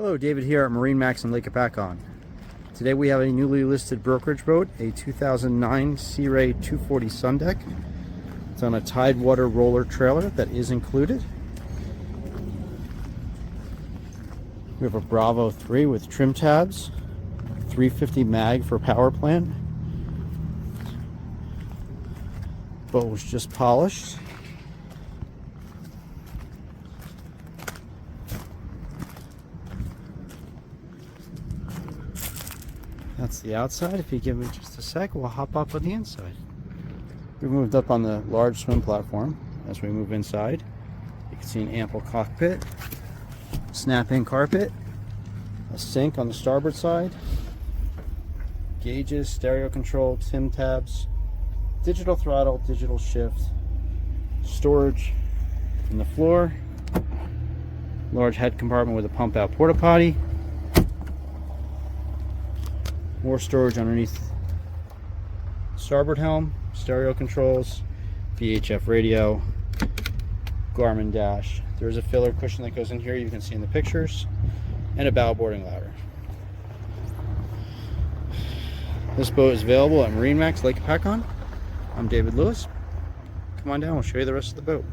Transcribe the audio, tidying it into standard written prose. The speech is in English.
Hello, David here at MarineMax in Lake Hopatcong. Today we have a newly listed brokerage boat, a 2009 Sea Ray 240 Sundeck. It's on a Tidewater roller trailer that is included. We have a Bravo 3 with trim tabs, 350 mag for power plant. Boat was just polished. That's the outside. If you give me just a sec, we'll hop up on the inside. We moved up on the large swim platform. As we move inside, you can see an ample cockpit, snap-in carpet, a sink on the starboard side, gauges, stereo control, tim tabs, digital throttle, digital shift, storage in the floor, large head compartment with a pump out porta potty, more storage underneath starboard helm, stereo controls, VHF radio, Garmin dash. There's a filler cushion that goes in here, you can see in the pictures, and a bow boarding ladder. This boat is available at MarineMax Lake Hopatcong. I'm David Lewis. Come on down, we'll show you the rest of the boat.